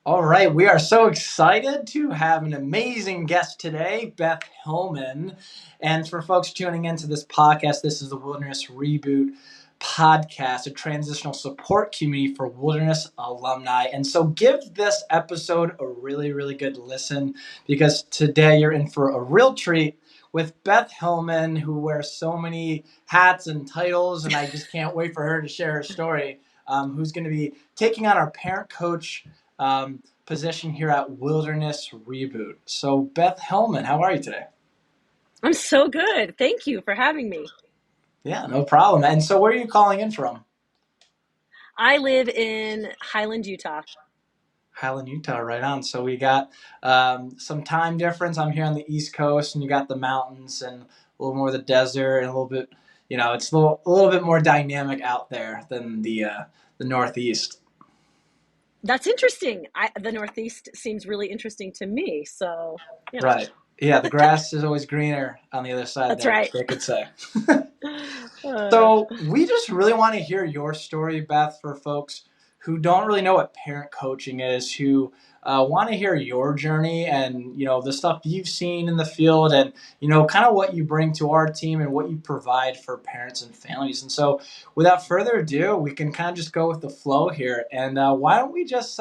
All right, we are so excited to have an amazing guest today, Beth Hillman. And for folks tuning into this podcast, this is the Wilderness Reboot podcast, a transitional support community for wilderness alumni. And so give this episode a really, really good listen because today you're in for a real treat with Beth Hillman, who wears so many hats and titles, and I just can't wait for her to share her story. Who's going to be taking on our parent coach position here at Wilderness Reboot. So, Beth Hellman, how are you today? I'm so good. Thank you for having me. Yeah, no problem. And so, where are you calling in from? I live in Highland, Utah. Highland, Utah, right on. So, we got some time difference. I'm here on the East Coast, and you got the mountains and a little more of the desert, and a little bit, it's a little bit more dynamic out there than the Northeast. That's interesting. The Northeast seems really interesting to me. So, you know, Right. Yeah, the grass is always greener on the other side, that's they, right. they could say. Uh, So we just really want to hear your story, Beth, for folks who don't really know what parent coaching is, who want to hear your journey and the stuff you've seen in the field, and kind of what you bring to our team and what you provide for parents and families. And so, without further ado, we can kind of just go with the flow here. And why don't we just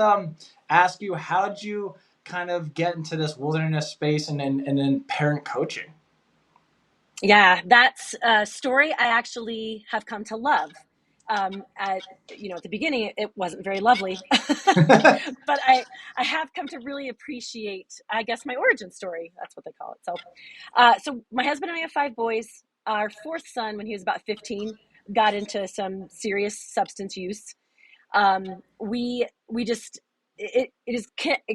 ask you, how did you kind of get into this wilderness space and in parent coaching? yeah, that's a story I actually have come to love. At the beginning, it wasn't very lovely, but I have come to really appreciate, I guess, my origin story. That's what they call it. So my husband and I have five boys. Our fourth son, when he was about 15, got into some serious substance use. We just it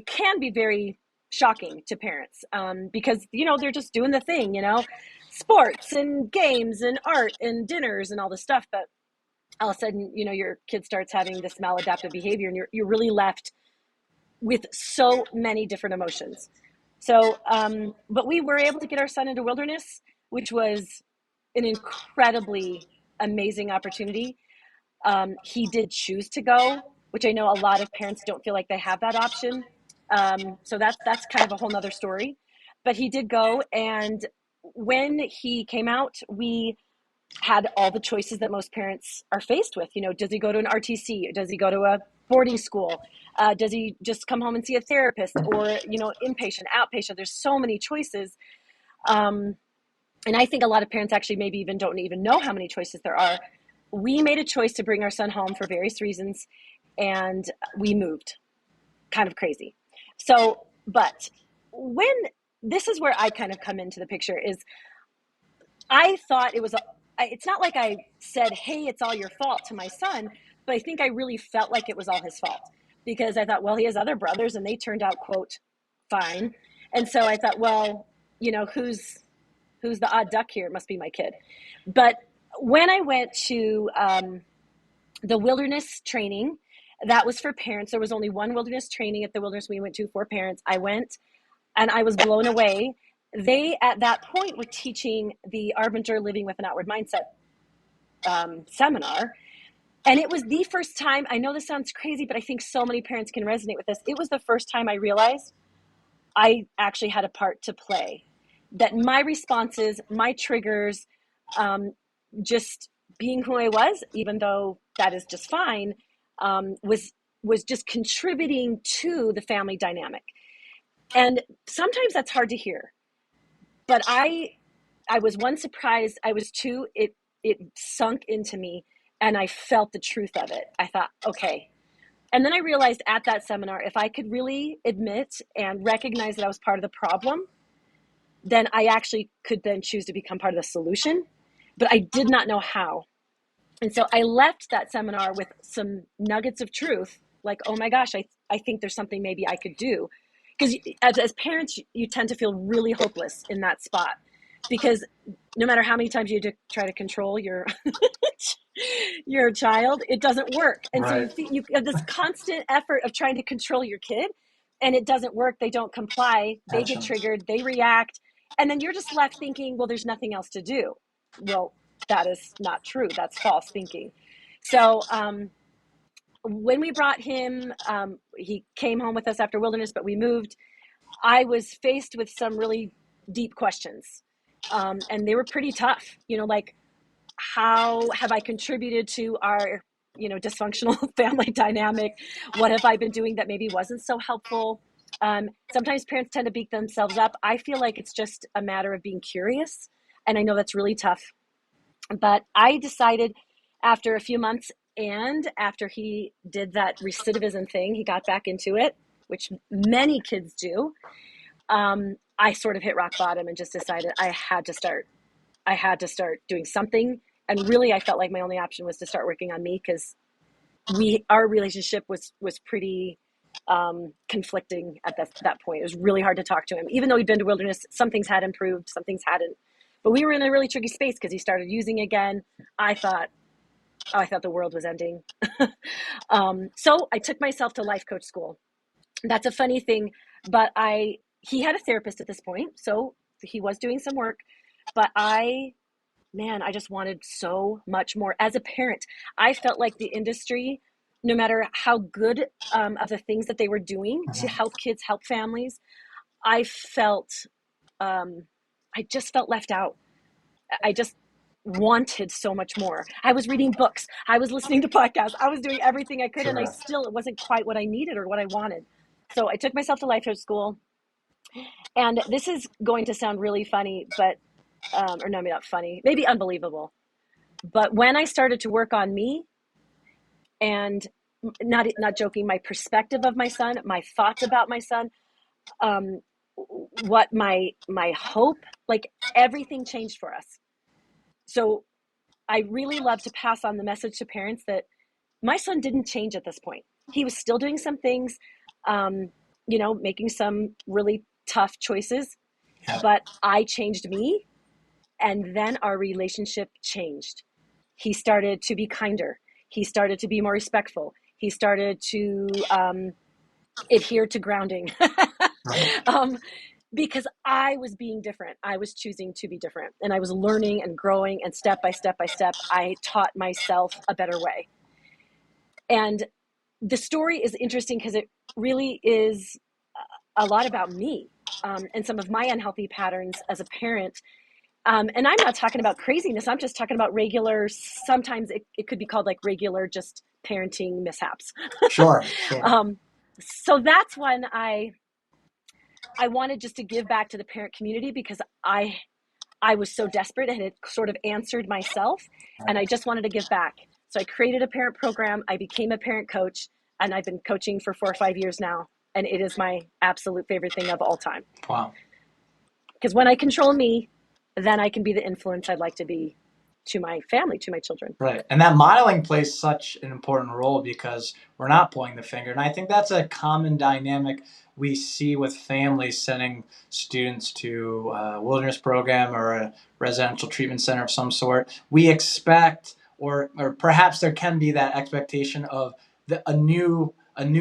can be very shocking to parents, because they're just doing the thing, sports and games and art and dinners and all this stuff, but all of a sudden, your kid starts having this maladaptive behavior, and you're really left with so many different emotions. But we were able to get our son into wilderness, which was an incredibly amazing opportunity. He did choose to go, which I know a lot of parents don't feel like they have that option. So that's kind of a whole nother story. But he did go, and when he came out, we had all the choices that most parents are faced with. Does he go to an RTC? Does he go to a boarding school? Does he just come home and see a therapist, or inpatient, outpatient? There's so many choices. Um, and I think a lot of parents actually maybe even don't even know how many choices there are. We made a choice to bring our son home for various reasons, and we moved. Kind of crazy. But when this is where I kind of come into the picture is I thought it's not like I said, "Hey, it's all your fault" to my son, but I think I really felt like it was all his fault, because I thought, well, he has other brothers and they turned out, quote, fine. And so I thought, well, who's the odd duck here? It must be my kid. But when I went to the wilderness training, that was for parents. There was only one wilderness training at the wilderness we went to for parents. I went, and I was blown away. They, at that point, were teaching the Arbinger Living with an Outward Mindset seminar. And it was the first time, I know this sounds crazy, but I think so many parents can resonate with this. It was the first time I realized I actually had a part to play. That my responses, my triggers, um, just being who I was, even though that is just fine, was just contributing to the family dynamic. And sometimes that's hard to hear. But I was one, surprised. I was two, it sunk into me, and I felt the truth of it. I thought, okay. And then I realized at that seminar, if I could really admit and recognize that I was part of the problem, then I actually could then choose to become part of the solution. But I did not know how. And so I left that seminar with some nuggets of truth, like, oh my gosh, I think there's something maybe I could do. Because as parents, you tend to feel really hopeless in that spot, because no matter how many times you try to control your your child, it doesn't work. And so Right. you have this constant effort of trying to control your kid, and it doesn't work. They don't comply. They get Gotcha. triggered. They react. And then you're just left thinking, well, there's nothing else to do. Well, that is not true. That's false thinking. So when we brought him, he came home with us after wilderness, but we moved. I was faced with some really deep questions, and they were pretty tough. Like, how have I contributed to our, dysfunctional family dynamic? What have I been doing that maybe wasn't so helpful? Sometimes parents tend to beat themselves up. I feel like it's just a matter of being curious, and I know that's really tough. But I decided after a few months, and after he did that recidivism thing, he got back into it, which many kids do. I sort of hit rock bottom and just decided I had to start. I had to start doing something. And really, I felt like my only option was to start working on me, because our relationship was pretty conflicting at that point. It was really hard to talk to him, even though he'd been to wilderness. Some things had improved, some things hadn't. But we were in a really tricky space because he started using again. I thought the world was ending. So I took myself to life coach school. That's a funny thing, but he had a therapist at this point, so he was doing some work. But I just wanted so much more. As a parent, I felt like the industry, no matter how good of the things that they were doing to help kids, help families, I just felt left out. I just wanted so much more. I was reading books. I was listening to podcasts. I was doing everything I could, and Sure. it wasn't quite what I needed or what I wanted. So I took myself to life coach school. And this is going to sound really funny, but, or no, maybe not funny, maybe unbelievable. But when I started to work on me, and not joking, my perspective of my son, my thoughts about my son, what my hope, like, everything changed for us. So I really love to pass on the message to parents that my son didn't change at this point. He was still doing some things, making some really tough choices, Yeah. but I changed me, and then our relationship changed. He started to be kinder. He started to be more respectful. He started to adhere to grounding. Right. Because I was being different. I was choosing to be different, and I was learning and growing, and step by step by step, I taught myself a better way. And the story is interesting because it really is a lot about me, and some of my unhealthy patterns as a parent. And I'm not talking about craziness. I'm just talking about regular, sometimes it could be called like regular, just parenting mishaps. Sure. Sure. So that's when I wanted just to give back to the parent community, because I was so desperate and had sort of answered myself, and I just wanted to give back. So I created a parent program. I became a parent coach, and I've been coaching for 4 or 5 years now. And it is my absolute favorite thing of all time. Wow. Because when I control me, then I can be the influence I'd like to be to my family, to my children. Right. And that modeling plays such an important role because we're not pointing the finger. And I think that's a common dynamic we see with families sending students to a wilderness program or a residential treatment center of some sort. We expect, or perhaps there can be that expectation of a new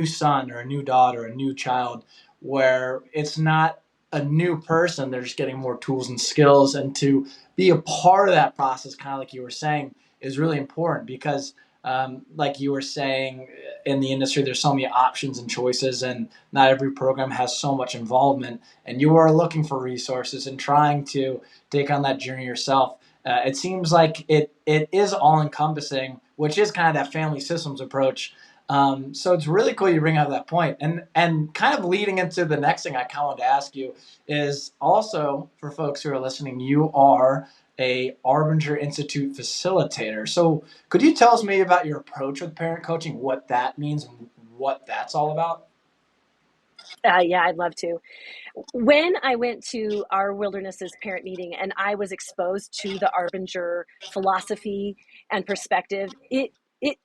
son or a new daughter, a new child, where it's not a new person. They're just getting more tools and skills, and to be a part of that process, kind of like you were saying, is really important because, like you were saying, in the industry, there's so many options and choices, and not every program has so much involvement. And you are looking for resources and trying to take on that journey yourself. It seems like it is all encompassing, which is kind of that family systems approach. So it's really cool you bring up that point. And kind of leading into the next thing I kind of wanted to ask you is also, for folks who are listening, you are a Arbinger Institute facilitator. So could you tell us maybe about your approach with parent coaching, what that means and what that's all about? Yeah, I'd love to. When I went to our Wilderness's parent meeting and I was exposed to the Arbinger philosophy and perspective, it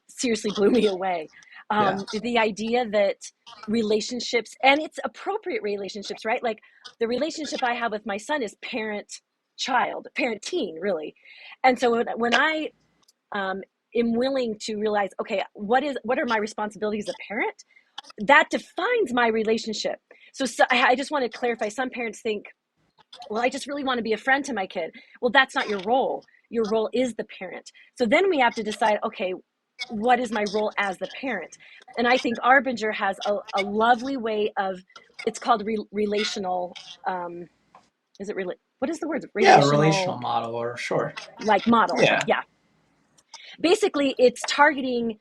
seriously blew me away. Yeah. The idea that relationships, and it's appropriate relationships, right? Like, the relationship I have with my son is parent-child, parent-teen, really. And so when I am willing to realize, okay, what are my responsibilities as a parent? That defines my relationship. So I just want to clarify. Some parents think, well, I just really want to be a friend to my kid. Well, that's not your role. Your role is the parent. So then we have to decide, okay, what is my role as the parent? And I think Arbinger has a lovely way of, it's called relational, is it really, what is the word? Yeah, a relational Relational, model, or sure. like model. Yeah. Yeah. Basically, it's targeting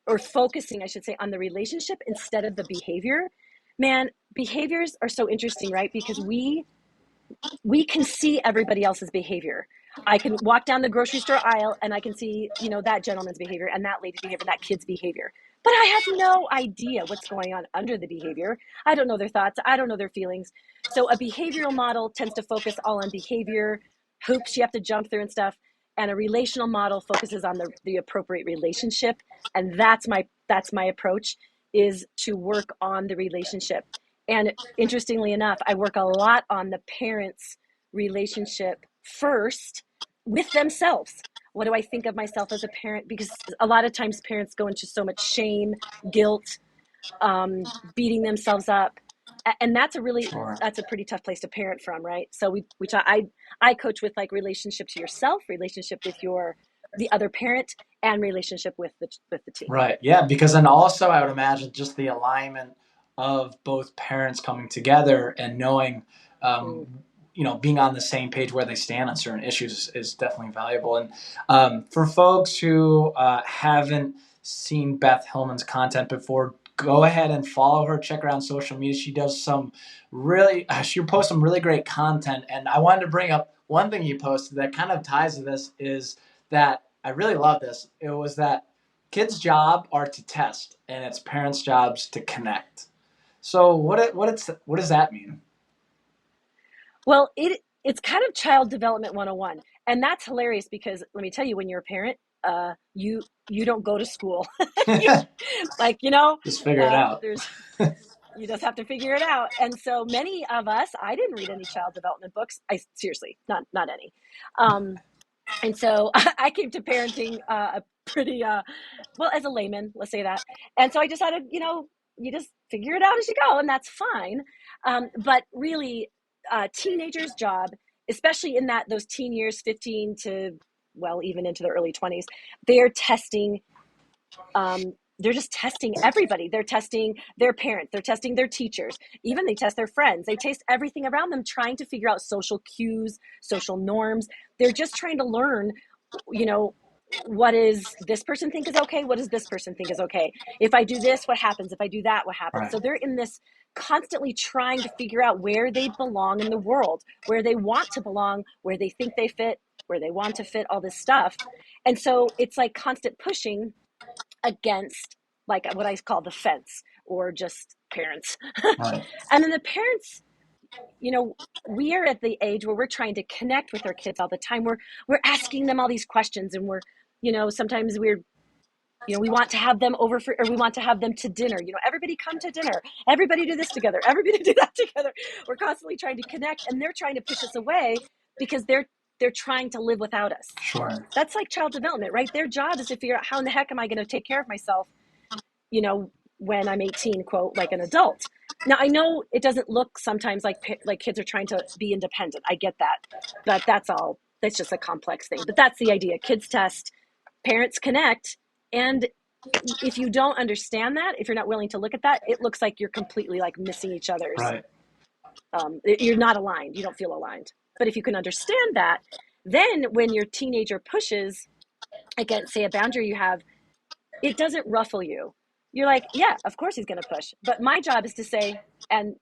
or focusing, I should say, on the relationship instead of the behavior. Man, behaviors are so interesting, right? Because we can see everybody else's behavior. I can walk down the grocery store aisle and I can see, that gentleman's behavior and that lady's behavior and that kid's behavior. But I have no idea what's going on under the behavior. I don't know their thoughts. I don't know their feelings. So a behavioral model tends to focus all on behavior, hoops you have to jump through and stuff. And a relational model focuses on the appropriate relationship. And that's my approach, is to work on the relationship. And interestingly enough, I work a lot on the parents' relationship first with themselves. What do I think of myself as a parent? Because a lot of times parents go into so much shame, guilt, beating themselves up, and Sure. that's a pretty tough place to parent from, right? So we talk, I coach with like relationship to yourself, relationship with the other parent, and relationship with the teen. Right. Yeah. Because then also, I would imagine just the alignment of both parents coming together and knowing, um, Mm. being on the same page where they stand on certain issues is definitely valuable. And for folks who haven't seen Beth Hillman's content before, go ahead and follow her. Check her out on social media. She does she posts some really great content. And I wanted to bring up one thing you posted that kind of ties to this, is that I really love this. It was that kids' job are to test, and it's parents' jobs to connect. So what does that mean? Well, it's kind of child development 101. And that's hilarious because let me tell you, when you're a parent, you don't go to school. You, like, Just figure it out. there's you just have to figure it out. And so many of us, I didn't read any child development books. I seriously, not any. Um, and so I came to parenting a pretty well, as a layman, let's say that. And so I decided, you just figure it out as you go, and that's fine. But really, teenagers' job, especially in those teen years, 15 to, well, even into the early 20s, they're testing. They're just testing everybody. They're testing their parents. They're testing their teachers. Even they test their friends. They test everything around them, trying to figure out social cues, social norms. They're just trying to learn, you know, what does this person think is okay? What does this person think is okay? If I do this, what happens? If I do that, what happens? Right. So they're in this constantly trying to figure out where they belong in the world, where they want to belong, where they think they fit, where they want to fit, all this stuff. And so it's like constant pushing against, like, what I call the fence, or just parents. Right. And then the parents, we are at the age where we're trying to connect with our kids all the time. We're asking them all these questions, and sometimes we want to have them over or we want to have them to dinner. Everybody come to dinner. Everybody do this together. Everybody do that together. We're constantly trying to connect, and they're trying to push us away because they're trying to live without us. Sure. That's like child development, right? Their job is to figure out, how in the heck am I going to take care of myself, when I'm 18, quote, like an adult. Now, I know it doesn't look sometimes like kids are trying to be independent. I get that. But that's just a complex thing. But that's the idea. Kids test, parents connect. And if you don't understand that, if you're not willing to look at that, it looks like you're completely like missing each other's. Right. You're not aligned. You don't feel aligned. But if you can understand that, then when your teenager pushes against, say, a boundary you have, it doesn't ruffle you. You're like, yeah, of course he's going to push. But my job is to say, and,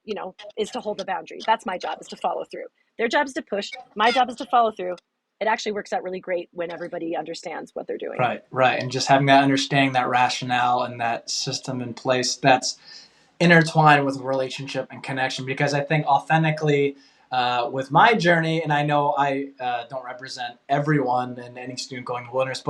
is to hold the boundary. That's my job, is to follow through. Their job is to push. My job is to follow through. It actually works out really great when everybody understands what they're doing. Right. Right. And just having that understanding, that rationale, and that system in place that's intertwined with relationship and connection. Because I think authentically, with my journey, and I know I don't represent everyone and any student going to wilderness,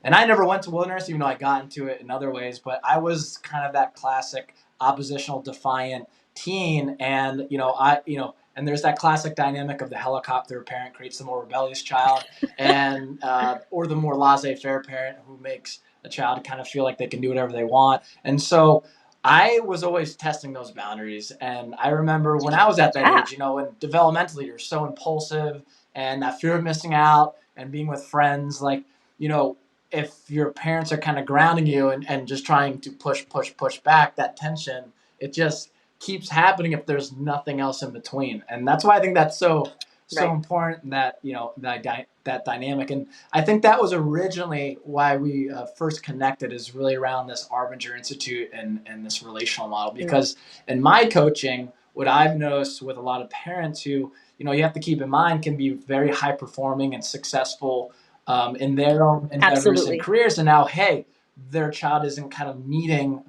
and I never went to wilderness, even though I got into it in other ways, but I was kind of that classic oppositional, defiant teen. And, and there's that classic dynamic of the helicopter parent creates the more rebellious child, and or the more laissez-faire parent who makes a child kind of feel like they can do whatever they want. And so I was always testing those boundaries. And I remember when I was at that Yeah. age, and developmentally you're so impulsive, and that fear of missing out and being with friends, like, if your parents are kind of grounding you and just trying to push back that tension, it just keeps happening if there's nothing else in between. And that's why I think that's so Right. important, that that dynamic. And I think that was originally why we first connected, is really around this Arbinger Institute and this relational model. Mm. Because in my coaching, what I've noticed with a lot of parents who, you have to keep in mind, can be very high performing and successful in their own endeavors and Absolutely. careers, and now, hey, their child isn't kind of meeting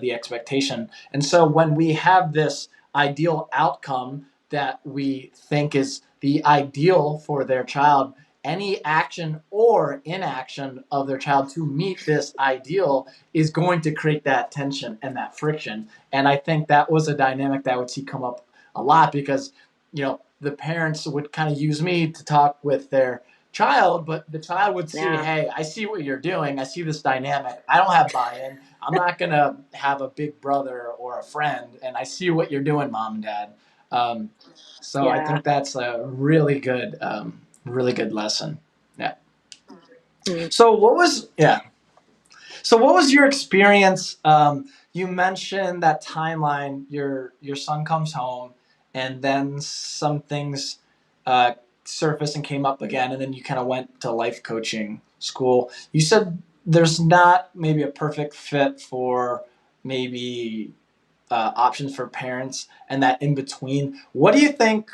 the expectation. And so when we have this ideal outcome that we think is the ideal for their child, any action or inaction of their child to meet this ideal is going to create that tension and that friction. And I think that was a dynamic that I would see come up a lot, because the parents would kind of use me to talk with their child, but the child would see, Yeah. hey, I see what you're doing. I see this dynamic. I don't have buy-in. I'm not going to have a big brother or a friend. And I see what you're doing, mom and dad. Um, so I Yeah. think that's a really good lesson. Yeah. Mm. So what was your experience? You mentioned that timeline. Your son comes home, and then some things uh, surfaced and came up again, and then you kind of went to life coaching school. You said there's not maybe a perfect fit for maybe options for parents, and that in between. What do you think?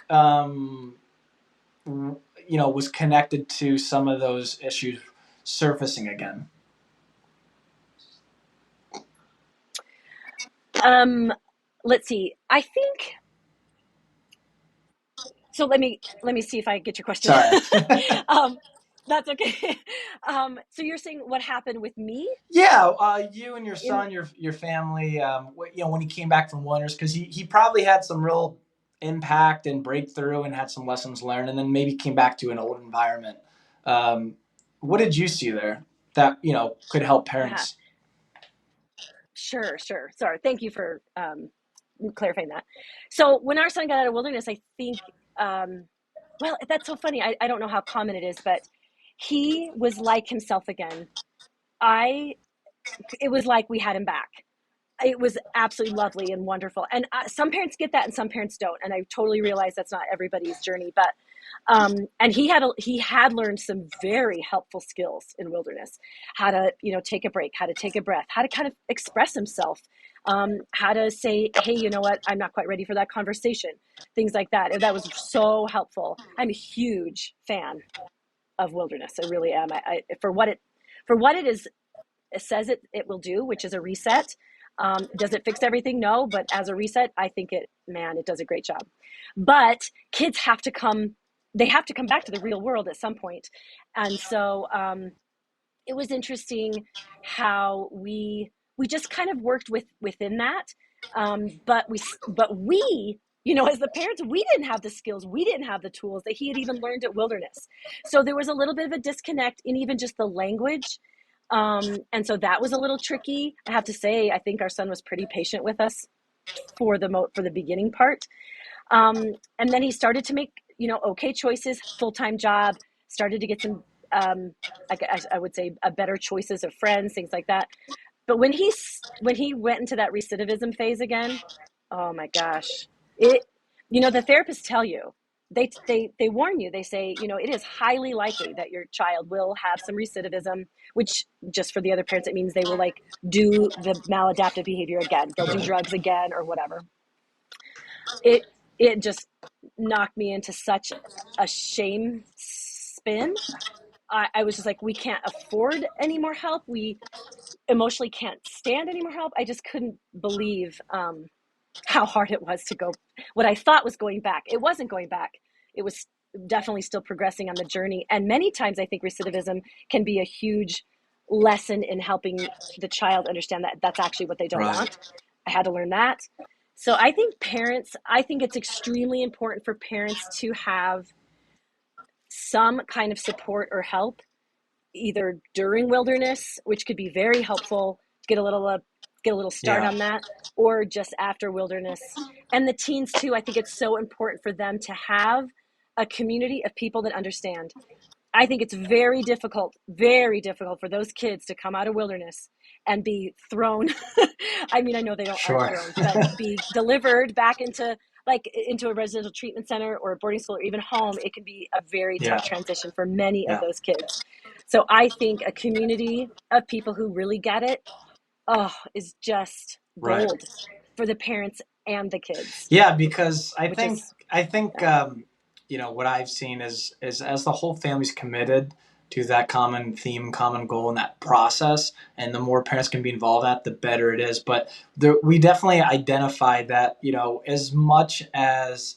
Was connected to some of those issues surfacing again. Um, let's see. I think so. Let me see if I get your question. Sorry. um, that's okay. So you're saying what happened with me Yeah, you and your in son, your family, when he came back from Wonders, because he probably had some real impact and breakthrough and had some lessons learned, and then maybe came back to an old environment. Um, what did you see there that could help yeah. parents? Sure. Sorry. Thank you for clarifying that. So when our son got out of wilderness, I think, well, that's so funny. I don't know how common it is, but he was like himself again. I, it was like we had him back. It was absolutely lovely and wonderful. And some parents get that and some parents don't. And I totally realize that's not everybody's journey, but and he had learned some very helpful skills in wilderness, how to take a break, how to take a breath, how to kind of express himself, how to say, hey, you know what, I'm not quite ready for that conversation, things like that. That was so helpful. I'm a huge fan of wilderness. I really am. For what it is, it says it will do, which is a reset. Does it fix everything? No, but as a reset, I think it does a great job. But kids have to come, they have to come back to the real world at some point. And so it was interesting how we just kind of worked within that. But we as the parents, we didn't have the skills, we didn't have the tools that he had even learned at wilderness. So there was a little bit of a disconnect in even just the language. And so that was a little tricky. I have to say, I think our son was pretty patient with us for the beginning part. And then he started to make okay choices, full-time job, started to get some I would say a better choices of friends, things like that. But when he went into that recidivism phase again, oh my gosh, it the therapists tell you, they warn you, they say, it is highly likely that your child will have some recidivism, which, just for the other parents, it means they will like do the maladaptive behavior again, they'll do Right. drugs again or whatever. It just knocked me into such a shame spin. I was just like, we can't afford any more help, we emotionally can't stand any more help. I just couldn't believe how hard it was to go. What I thought was going back, it wasn't going back. It was definitely still progressing on the journey. And many times I think recidivism can be a huge lesson in helping the child understand that that's actually what they don't Right. want. I had to learn that. So I think it's extremely important for parents to have some kind of support or help, either during wilderness, which could be very helpful, get a little start Yeah. on that, or just after wilderness. And the teens too, I think it's so important for them to have a community of people that understand. I think it's very difficult for those kids to come out of wilderness and be thrown. I mean, I know they aren't Sure. thrown, but be delivered back into into a residential treatment center or a boarding school or even home. It can be a very Yeah. tough transition for many of Yeah. those kids. So I think a community of people who really get it, oh, is just Right. gold for the parents and the kids, Yeah, because I which think is, I think yeah. what I've seen is as the whole family's committed to that common theme, common goal, and that process, and the more parents can be involved at, the better it is. But we definitely identified that as much as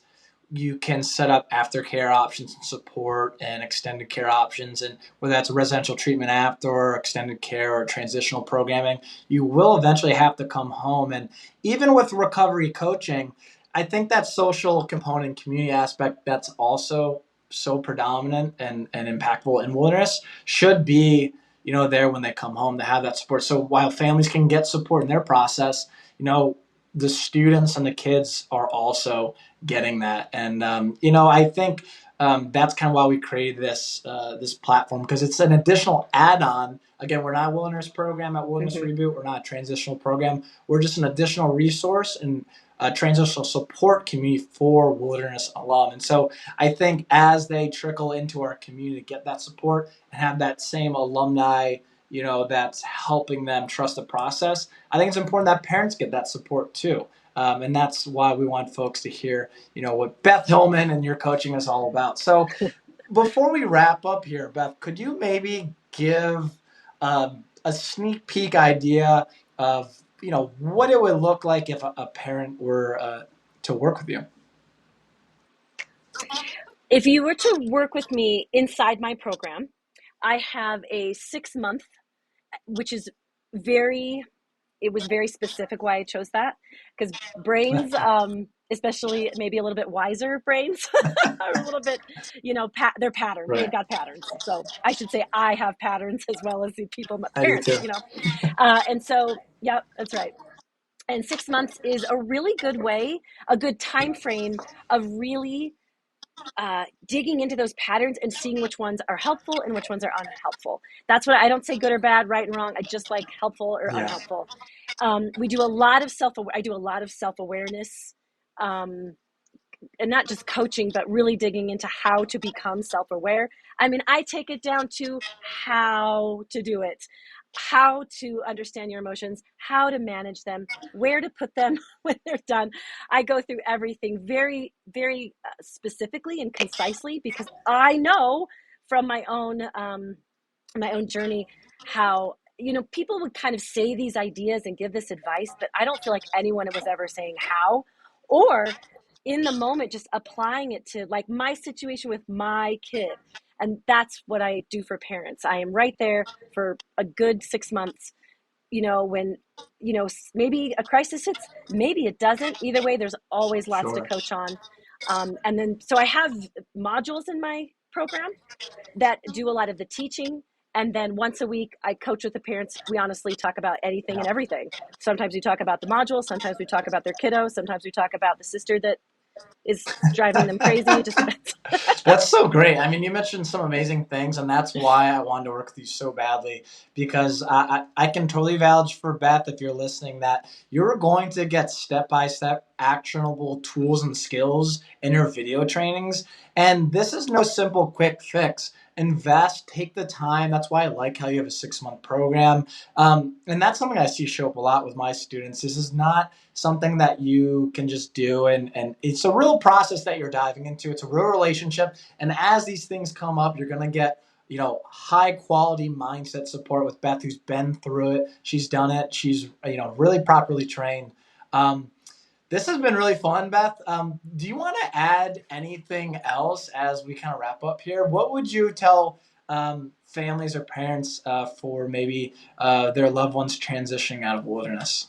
you can set up aftercare options and support and extended care options, and whether that's residential treatment after or extended care or transitional programming, you will eventually have to come home. And even with recovery coaching, I think that social component, community aspect that's also so predominant and impactful in wilderness should be, there when they come home to have that support. So while families can get support in their process, the students and the kids are also getting that. And, I think that's kind of why we created this platform, because it's an additional add-on. Again, we're not a wilderness program at Wilderness Hmm. Reboot. We're not a transitional program. We're just an additional resource and a transitional support community for wilderness alum. And so I think as they trickle into our community, get that support and have that same alumni, that's helping them trust the process. I think it's important that parents get that support too. And that's why we want folks to hear, what Beth Hillman and your coaching is all about. So before we wrap up here, Beth, could you maybe give a sneak peek idea of what it would look like if a parent were to work with you? If you were to work with me inside my program, I have a 6 month, which is very, it was very specific why I chose that, because brains, especially maybe a little bit wiser brains, are a little bit, they're patterned. They've Right. got patterns. So I should say I have patterns as well as the people, my I do parents, too. and so, yeah, that's right. And 6 months is a really good way, a good time frame of really digging into those patterns and seeing which ones are helpful and which ones are unhelpful. That's what I don't say good or bad, right and wrong. I just like helpful or Yeah. unhelpful. We do a lot of I do a lot of self awareness, um, and not just coaching, but really digging into how to become self aware. I mean, I take it down to how to do it, how to understand your emotions, how to manage them, where to put them when they're done. I go through everything very, very specifically and concisely, because I know from my own journey how, people would kind of say these ideas and give this advice, but I don't feel like anyone was ever saying how, or in the moment just applying it to like my situation with my kid. And that's what I do for parents. I am right there for a good 6 months, when, maybe a crisis hits, maybe it doesn't. Either way, there's always lots to Sure. coach on. And then, so I have modules in my program that do a lot of the teaching. And then once a week, I coach with the parents. We honestly talk about anything Yeah. and everything. Sometimes we talk about the module. Sometimes we talk about their kiddo. Sometimes we talk about the sister that is driving them crazy. It just depends. That's so great. I mean, you mentioned some amazing things, and that's why I wanted to work with you so badly, because I can totally vouch for Beth if you're listening that you're going to get step by step actionable tools and skills in your video trainings. And this is no simple quick fix. Invest, take the time. That's why I like how you have a 6 month program. And that's something I see show up a lot with my students. This is not something that you can just do, and it's a real process that you're diving into. It's a real relationship, and as these things come up, you're going to get high quality mindset support with Beth, who's been through it. She's done it. She's really properly trained. This has been really fun, Beth. Do you want to add anything else as we kind of wrap up here? What would you tell families or parents for maybe their loved ones transitioning out of wilderness?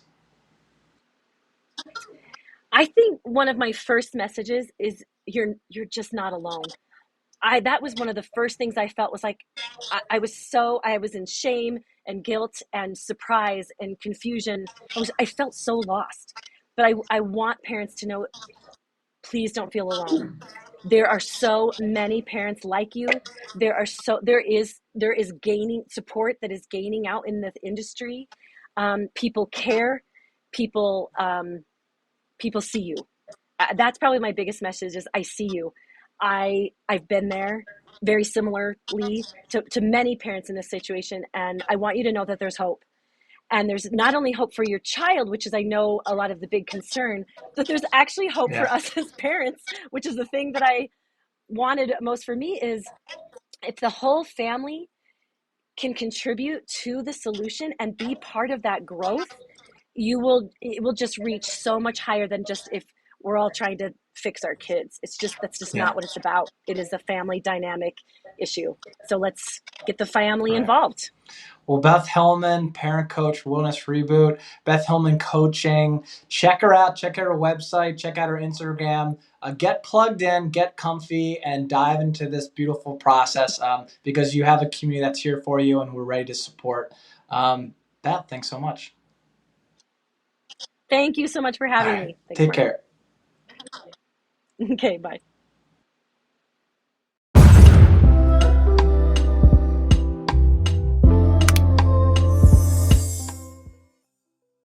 I think one of my first messages is you're just not alone. That was one of the first things I felt was like, I was in shame and guilt and surprise and confusion. I felt so lost. But I want parents to know, please don't feel alone. There are so many parents like you. There is gaining support that is gaining out in the industry. People care. People people see you. That's probably my biggest message is I see you. I've been there very similarly to many parents in this situation, and I want you to know that there's hope. And there's not only hope for your child, which is I know a lot of the big concern, but there's actually hope Yeah. for us as parents, which is the thing that I wanted most for me is if the whole family can contribute to the solution and be part of that growth, it will just reach so much higher than just if we're all trying to fix our kids. That's just Yeah. not what it's about. It is a family dynamic issue. So let's get the family All right. involved. Well, Beth Hillman, parent coach, Wellness Reboot, Beth Hillman Coaching. Check her out. Check out her website. Check out her Instagram. Get plugged in, get comfy, and dive into this beautiful process because you have a community that's here for you, and we're ready to support. Beth, thanks so much. Thank you so much for All having right. me. Thanks, Take Mark. care. Okay, bye.